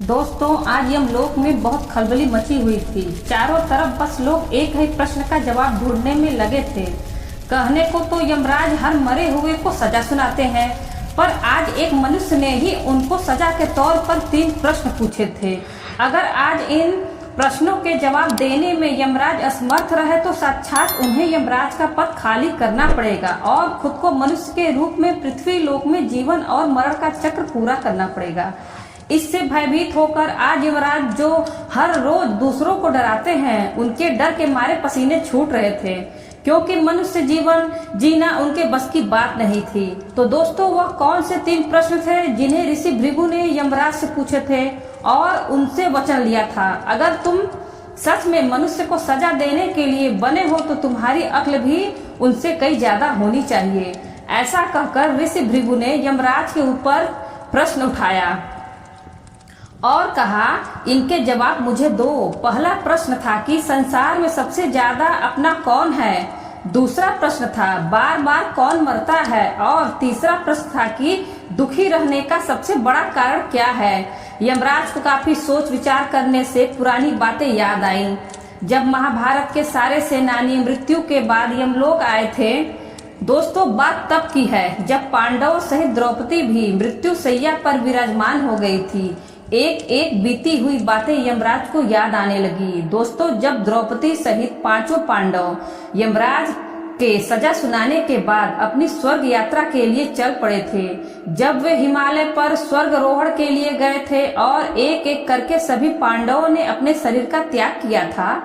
दोस्तों, आज यमलोक में बहुत खलबली मची हुई थी। चारों तरफ बस लोग एक ही प्रश्न का जवाब ढूंढने में लगे थे। कहने को तो यमराज हर मरे हुए को सजा सुनाते हैं, पर आज एक मनुष्य ने ही उनको सजा के तौर पर 3 प्रश्न पूछे थे। अगर आज इन प्रश्नों के जवाब देने में यमराज असमर्थ रहे तो साक्षात उन्हें यमराज का पद खाली करना पड़ेगा और खुद को मनुष्य के रूप में पृथ्वी लोक में जीवन और मरण का चक्र पूरा करना पड़ेगा। इससे भयभीत होकर आज युवराज, जो हर रोज दूसरों को डराते हैं, उनके डर के मारे पसीने छूट रहे थे, क्योंकि मनुष्य जीवन जीना उनके बस की बात नहीं थी। तो दोस्तों, वह कौन से 3 प्रश्न थे जिन्हें ऋषि भृगु ने यमराज से पूछे थे और उनसे वचन लिया था? अगर तुम सच में मनुष्य को सजा देने के लिए बने हो तो तुम्हारी अक्ल भी उनसे कई ज्यादा होनी चाहिए। ऐसा कहकर ऋषि भृगु ने यमराज के ऊपर प्रश्न उठाया और कहा, इनके जवाब मुझे दो। पहला प्रश्न था कि संसार में सबसे ज्यादा अपना कौन है। दूसरा प्रश्न था बार बार कौन मरता है। और तीसरा प्रश्न था कि दुखी रहने का सबसे बड़ा कारण क्या है। यमराज को काफी सोच विचार करने से पुरानी बातें याद आईं। जब महाभारत के सारे सेनानी मृत्यु के बाद यमलोक आए थे। दोस्तों, बात तब की है जब पांडवों सहित द्रौपदी भी मृत्यु शैया पर विराजमान हो गई थी। एक एक बीती हुई बातें यमराज को याद आने लगी। दोस्तों, जब द्रौपदी सहित 5 पांडव यमराज के सजा सुनाने के बाद अपनी स्वर्ग यात्रा के लिए चल पड़े थे, जब वे हिमालय पर स्वर्गारोहण के लिए गए थे और एक एक करके सभी पांडवों ने अपने शरीर का त्याग किया था,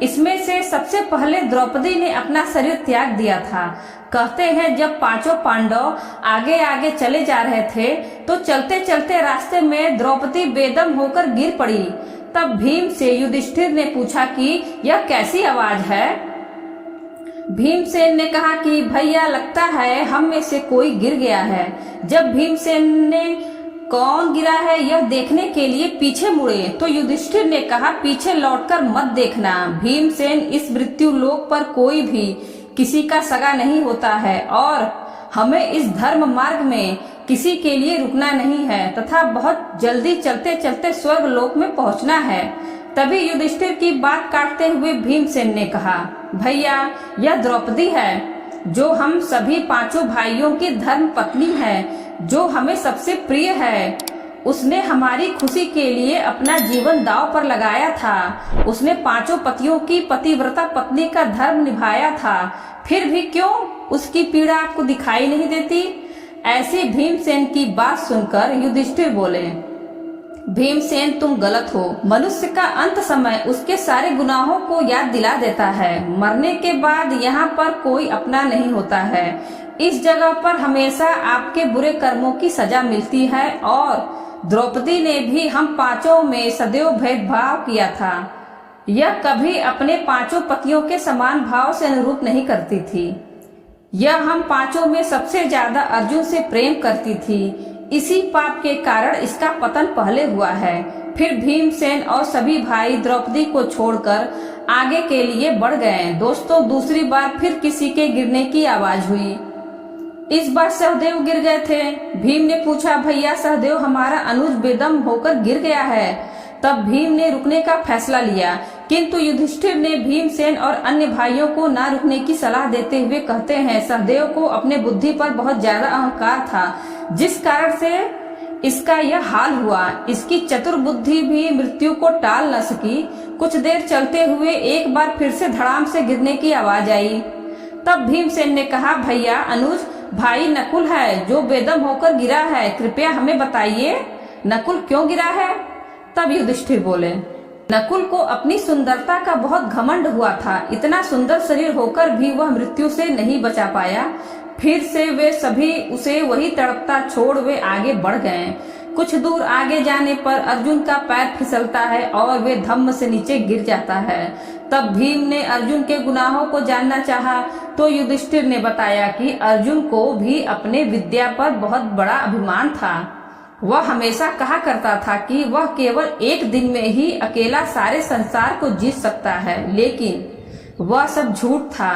इसमें से सबसे पहले द्रौपदी ने अपना शरीर त्याग दिया था। कहते हैं जब 5 पांडव आगे आगे चले जा रहे थे तो चलते चलते रास्ते में द्रौपदी बेदम होकर गिर पड़ी। तब भीम से युधिष्ठिर ने पूछा कि यह कैसी आवाज है। भीमसेन ने कहा कि भैया, लगता है हम में से कोई गिर गया है। जब भीमसेन ने कौन गिरा है यह देखने के लिए पीछे मुड़े तो युधिष्ठिर ने कहा, पीछे लौटकर मत देखना। भीमसेन, इस मृत्यु लोक पर कोई भी किसी का सगा नहीं होता है और हमें इस धर्म मार्ग में किसी के लिए रुकना नहीं है तथा बहुत जल्दी चलते चलते स्वर्ग लोक में पहुंचना है। तभी युधिष्ठिर की बात काटते हुए भीमसेन ने कहा, भैया, यह द्रौपदी है जो हम सभी 5 भाइयों की धर्म पत्नी है, जो हमें सबसे प्रिय है। उसने हमारी खुशी के लिए अपना जीवन दांव पर लगाया था। उसने 5 पतियों की पतिव्रता पत्नी का धर्म निभाया था। फिर भी क्यों उसकी पीड़ा आपको दिखाई नहीं देती? ऐसी भीमसेन की बात सुनकर युधिष्ठिर बोले, भीमसेन, तुम गलत हो। मनुष्य का अंत समय उसके सारे गुनाहों को याद दिला देता है। मरने के बाद यहाँ पर कोई अपना नहीं होता है। इस जगह पर हमेशा आपके बुरे कर्मों की सजा मिलती है और द्रौपदी ने भी हम 5 में सदैव भेदभाव किया था। यह कभी अपने 5 पतियों के समान भाव से अनुरूप नहीं करती थी। यह हम 5 में सबसे ज्यादा अर्जुन से प्रेम करती थी। इसी पाप के कारण इसका पतन पहले हुआ है। फिर भीमसेन और सभी भाई द्रौपदी को छोड़कर आगे के लिए बढ़ गए। दोस्तों, दूसरी बार फिर किसी के गिरने की आवाज हुई। इस बार सहदेव गिर गए थे। भीम ने पूछा, भैया सहदेव, हमारा अनुज बेदम होकर गिर गया है। तब भीम ने रुकने का फैसला लिया, किंतु युधिष्ठिर ने भीमसेन और अन्य भाइयों को न रुकने की सलाह देते हुए कहते हैं, सहदेव को अपने बुद्धि पर बहुत ज्यादा अहंकार था, जिस कारण से इसका यह हाल हुआ। इसकी चतुर बुद्धि भी मृत्यु को टाल न सकी। कुछ देर चलते हुए एक बार फिर से धड़ाम से गिरने की आवाज आई। तब भीमसेन ने कहा, भैया, अनुज भाई नकुल है जो बेदम होकर गिरा है। कृपया हमें बताइए, नकुल क्यों गिरा है? तब युधिष्ठिर बोले, नकुल को अपनी सुंदरता का बहुत घमंड हुआ था। इतना सुंदर शरीर होकर भी वह मृत्यु से नहीं बचा पाया। फिर से वे सभी उसे वही तड़पता छोड़ वे आगे बढ़ गए। कुछ दूर आगे जाने पर अर्जुन का पैर फिसलता है और वे धम्म से नीचे गिर जाता है। तब भीम ने अर्जुन के गुनाहों को जानना चाहा तो युधिष्ठिर ने बताया कि अर्जुन को भी अपने विद्या पर बहुत बड़ा अभिमान था। वह हमेशा कहा करता था कि वह केवल एक दिन में ही अकेला सारे संसार को जीत सकता है, लेकिन वह सब झूठ था।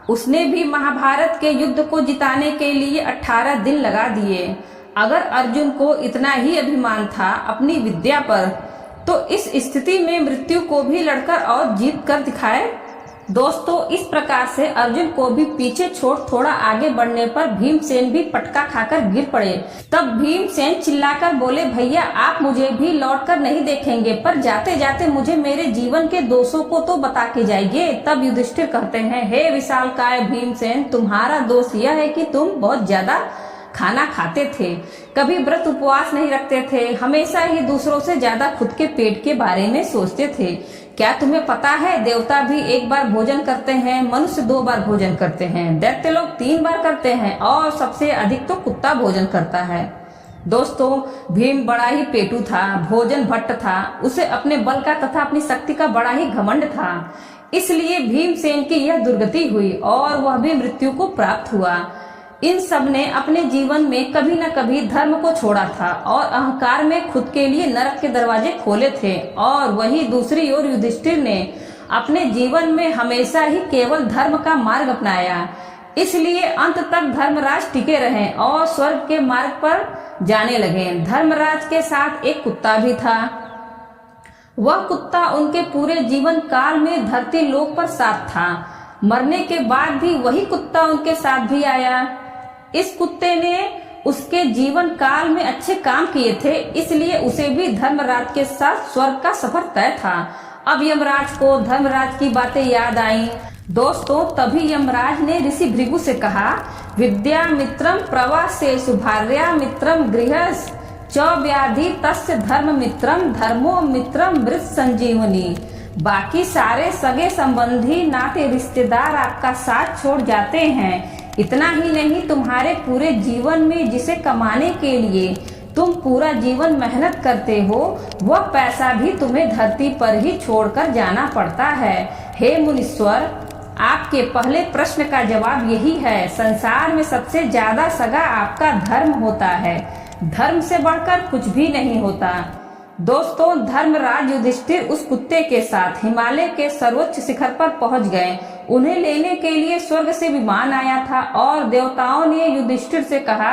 उसने भी महाभारत के युद्ध को जिताने के लिए 18 दिन लगा दिए। अगर अर्जुन को इतना ही अभिमान था अपनी विद्या पर, तो इस स्थिति में मृत्यु को भी लड़कर और जीत कर दिखाए। दोस्तों, इस प्रकार से अर्जुन को भी पीछे छोड़ थोड़ा आगे बढ़ने पर भीमसेन भी पटका खाकर गिर पड़े। तब भीमसेन चिल्लाकर बोले, भैया आप मुझे भी लौटकर नहीं देखेंगे, पर जाते जाते मुझे मेरे जीवन के दोषों को तो बता के जाइए। तब युधिष्ठिर कहते हैं, हे विशालकाय भीमसेन, तुम्हारा दोष यह है कि तुम बहुत ज्यादा खाना खाते थे, कभी व्रत उपवास नहीं रखते थे, हमेशा ही दूसरों से ज्यादा खुद के पेट के बारे में सोचते थे। क्या तुम्हें पता है, देवता भी एक बार भोजन करते हैं, मनुष्य 2 बार भोजन करते हैं, दैत्य लोग 3 बार करते हैं और सबसे अधिक तो कुत्ता भोजन करता है। दोस्तों, भीम बड़ा ही पेटू था, भोजन भट्ट था, उसे अपने बल का तथा अपनी शक्ति का बड़ा ही घमंड था। इसलिए भीमसेन की यह दुर्गति हुई और वह भी मृत्यु को प्राप्त हुआ। इन सब ने अपने जीवन में कभी न कभी धर्म को छोड़ा था और अहंकार में खुद के लिए नरक के दरवाजे खोले थे, और वही दूसरी ओर युधिष्ठिर ने अपने जीवन में हमेशा ही केवल धर्म का मार्ग अपनाया। इसलिए अंत तक धर्मराज टिके रहे और स्वर्ग के मार्ग पर जाने लगे। धर्मराज के साथ एक कुत्ता भी था। वह कुत्ता उनके पूरे जीवन काल में धरती लोक पर साथ था। मरने के बाद भी वही कुत्ता उनके साथ भी आया। इस कुत्ते ने उसके जीवन काल में अच्छे काम किए थे, इसलिए उसे भी धर्मराज के साथ स्वर्ग का सफर तय था। अब यमराज को धर्मराज की बातें याद आई। दोस्तों, तभी यमराज ने ऋषि भृगु से कहा, विद्या मित्रम प्रवासेषु भार्या मित्रम गृहस् च व्याधि तस्य धर्म मित्रम धर्मो मित्रम मृत संजीवनी। बाकी सारे सगे संबंधी नाते रिश्तेदार आपका साथ छोड़ जाते हैं। इतना ही नहीं, तुम्हारे पूरे जीवन में जिसे कमाने के लिए तुम पूरा जीवन मेहनत करते हो, वह पैसा भी तुम्हें धरती पर ही छोड़कर जाना पड़ता है। हे मुनीश्वर, आपके पहले प्रश्न का जवाब यही है। संसार में सबसे ज्यादा सगा आपका धर्म होता है। धर्म से बढ़कर कुछ भी नहीं होता। दोस्तों, धर्मराज युधिष्ठिर उस कुत्ते के साथ हिमालय के सर्वोच्च शिखर पर पहुंच गए। उन्हें लेने के लिए स्वर्ग से विमान आया था और देवताओं ने युधिष्ठिर से कहा,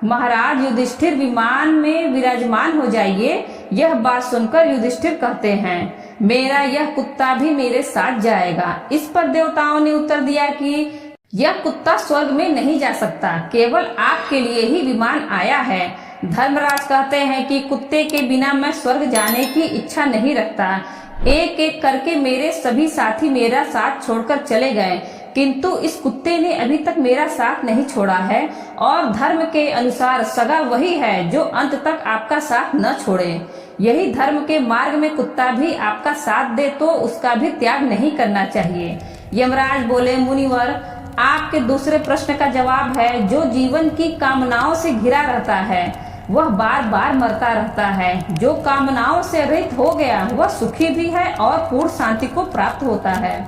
महाराज युधिष्ठिर विमान में विराजमान हो जाइए। यह बात सुनकर युधिष्ठिर कहते हैं, मेरा यह कुत्ता भी मेरे साथ जाएगा। इस पर देवताओं ने उत्तर दिया कि यह कुत्ता स्वर्ग में नहीं जा सकता, केवल आपके लिए ही विमान आया है। धर्मराज कहते हैं कि कुत्ते के बिना मैं स्वर्ग जाने की इच्छा नहीं रखता। एक एक करके मेरे सभी साथी मेरा साथ छोड़कर चले गए, किंतु इस कुत्ते ने अभी तक मेरा साथ नहीं छोड़ा है, और धर्म के अनुसार सगा वही है जो अंत तक आपका साथ न छोड़े। यही धर्म के मार्ग में कुत्ता भी आपका साथ दे तो उसका भी त्याग नहीं करना चाहिए। यमराज बोले, मुनिवर, आपके दूसरे प्रश्न का जवाब है, जो जीवन की कामनाओं से घिरा रहता है वह बार बार मरता रहता है। जो कामनाओं से रहित हो गया वह सुखी भी है और पूर्ण शांति को प्राप्त होता है।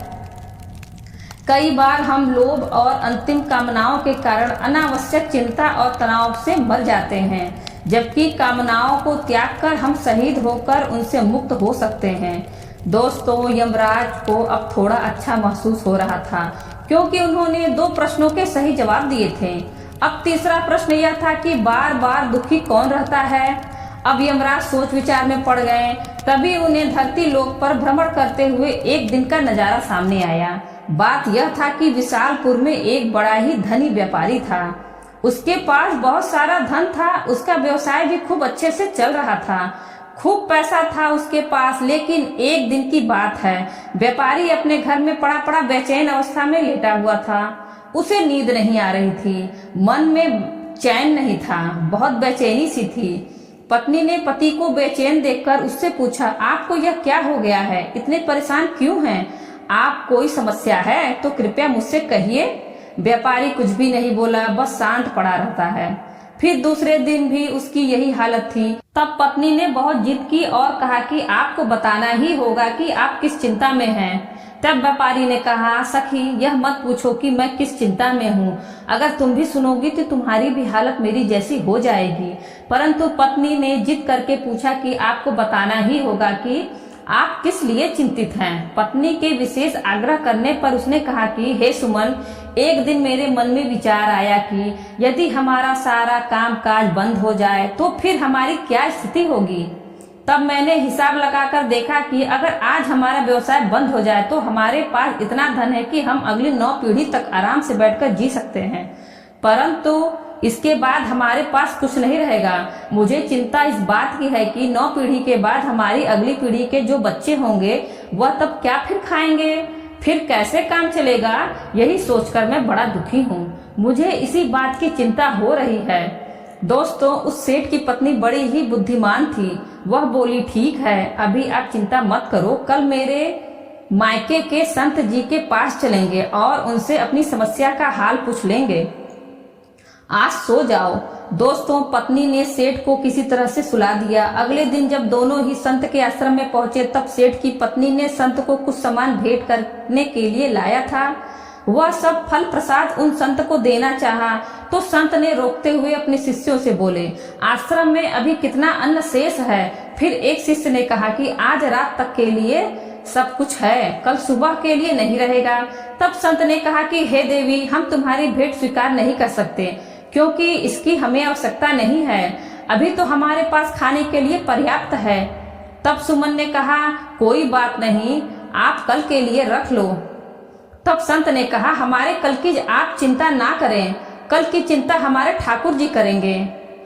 कई बार हम लोभ और अंतिम कामनाओं के कारण अनावश्यक चिंता और तनाव से मर जाते हैं, जबकि कामनाओं को त्याग कर हम शहीद होकर उनसे मुक्त हो सकते हैं। दोस्तों, यमराज को अब थोड़ा अच्छा महसूस हो रहा था, क्योंकि उन्होंने 2 प्रश्नों के सही जवाब दिए थे। अब तीसरा प्रश्न यह था कि बार बार दुखी कौन रहता है। अब यमराज सोच विचार में पड़ गए। तभी उन्हें धरती लोक पर भ्रमण करते हुए एक दिन का नजारा सामने आया। बात यह था कि विशालपुर में एक बड़ा ही धनी व्यापारी था। उसके पास बहुत सारा धन था, उसका व्यवसाय भी खूब अच्छे से चल रहा था, खूब पैसा था उसके पास। लेकिन एक दिन की बात है, व्यापारी अपने घर में पड़ा पड़ा बेचैन अवस्था में लेटा हुआ था। उसे नींद नहीं आ रही थी, मन में चैन नहीं था, बहुत बेचैनी सी थी। पत्नी ने पति को बेचैन देखकर उससे पूछा, आपको यह क्या हो गया है, इतने परेशान क्यों हैं? आप कोई समस्या है तो कृपया मुझसे कहिए। व्यापारी कुछ भी नहीं बोला, बस शांत पड़ा रहता है। फिर दूसरे दिन भी उसकी यही हालत थी। तब पत्नी ने बहुत जिद की और कहा कि आपको बताना ही होगा कि आप किस चिंता में हैं। तब व्यापारी ने कहा, सखी, यह मत पूछो कि मैं किस चिंता में हूँ। अगर तुम भी सुनोगी तो तुम्हारी भी हालत मेरी जैसी हो जाएगी। परंतु पत्नी ने जिद करके पूछा कि आपको बताना ही होगा कि आप किस लिए चिंतित हैं? पत्नी के विशेष आग्रह करने पर उसने कहा कि हे सुमन, एक दिन मेरे मन में विचार आया कि यदि हमारा सारा काम काज बंद हो जाए तो फिर हमारी क्या स्थिति होगी। तब मैंने हिसाब लगाकर देखा कि अगर आज हमारा व्यवसाय बंद हो जाए तो हमारे पास इतना धन है कि हम अगली 9 पीढ़ी तक आराम से बैठकर जी सकते हैं, परंतु इसके बाद हमारे पास कुछ नहीं रहेगा। मुझे चिंता इस बात की है कि 9 पीढ़ी के बाद हमारी अगली पीढ़ी के जो बच्चे होंगे वह तब क्या फिर खाएंगे, फिर कैसे काम चलेगा। यही सोचकर मैं बड़ा दुखी हूँ। मुझे इसी बात की चिंता हो रही है। दोस्तों, उस सेठ की पत्नी बड़ी ही बुद्धिमान थी। वह बोली, ठीक है, अभी आप चिंता मत करो, कल मेरे मायके के संत जी के पास चलेंगे और उनसे अपनी समस्या का हाल पूछ लेंगे। आज सो जाओ। दोस्तों, पत्नी ने सेठ को किसी तरह से सुला दिया। अगले दिन जब दोनों ही संत के आश्रम में पहुंचे तब सेठ की पत्नी ने संत को कुछ सामान भेंट करने के लिए लाया था। वह सब फल प्रसाद उन संत को देना चाहा तो संत ने रोकते हुए अपने शिष्यों से बोले, आश्रम में अभी कितना अन्न शेष है। फिर एक शिष्य ने कहा कि आज रात तक के लिए सब कुछ है, कल सुबह के लिए नहीं रहेगा। तब संत ने कहा कि हे देवी, हम तुम्हारी भेंट स्वीकार नहीं कर सकते क्योंकि इसकी हमें आवश्यकता नहीं है, अभी तो हमारे पास खाने के लिए पर्याप्त है। तब सुमन ने कहा, कोई बात नहीं, आप कल के लिए रख लो। तब संत ने कहा, हमारे कल की आप चिंता ना करें, कल की चिंता हमारे ठाकुर जी करेंगे।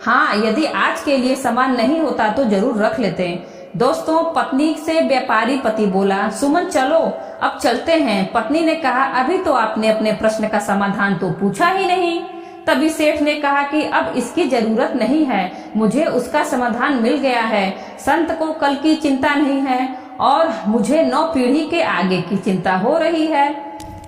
हाँ, यदि आज के लिए सामान नहीं होता तो जरूर रख लेते। दोस्तों, पत्नी से व्यापारी पति बोला, सुमन चलो अब चलते हैं। पत्नी ने कहा, अभी तो आपने अपने प्रश्न का समाधान तो पूछा ही नहीं। तभी सेठ ने कहा कि अब इसकी जरूरत नहीं है, मुझे उसका समाधान मिल गया है। संत को कल की चिंता नहीं है और मुझे 9 पीढ़ी के आगे की चिंता हो रही है।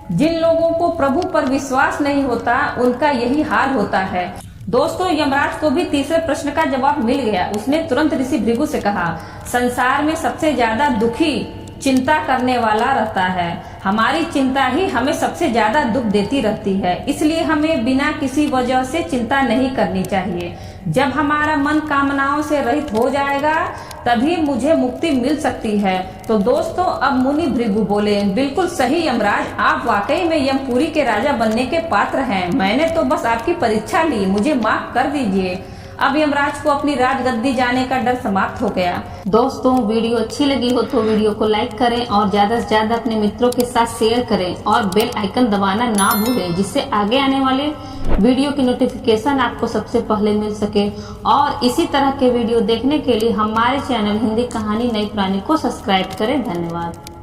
जिन लोगों को प्रभु पर विश्वास नहीं होता उनका यही हाल होता है। दोस्तों, यमराज को भी तीसरे प्रश्न का जवाब मिल गया। उसने तुरंत ऋषि भृगु से कहा, संसार में सबसे ज्यादा दुखी चिंता करने वाला रहता है। हमारी चिंता ही हमें सबसे ज्यादा दुख देती रहती है, इसलिए हमें बिना किसी वजह से चिंता नहीं करनी चाहिए। जब हमारा मन कामनाओं से रहित हो जाएगा तभी मुझे मुक्ति मिल सकती है। तो दोस्तों, अब मुनि भृगु बोले, बिल्कुल सही यमराज, आप वाकई में यमपुरी के राजा बनने के पात्र हैं। मैंने तो बस आपकी परीक्षा ली, मुझे माफ कर दीजिए। अब यमराज को अपनी राजगद्दी जाने का डर समाप्त हो गया। दोस्तों, वीडियो अच्छी लगी हो तो वीडियो को लाइक करें और ज्यादा से ज्यादा अपने मित्रों के साथ शेयर करें और बेल आइकन दबाना ना भूलें, जिससे आगे आने वाले वीडियो की नोटिफिकेशन आपको सबसे पहले मिल सके। और इसी तरह के वीडियो देखने के लिए हमारे चैनल हिंदी कहानी नई पुरानी को सब्सक्राइब करें। धन्यवाद।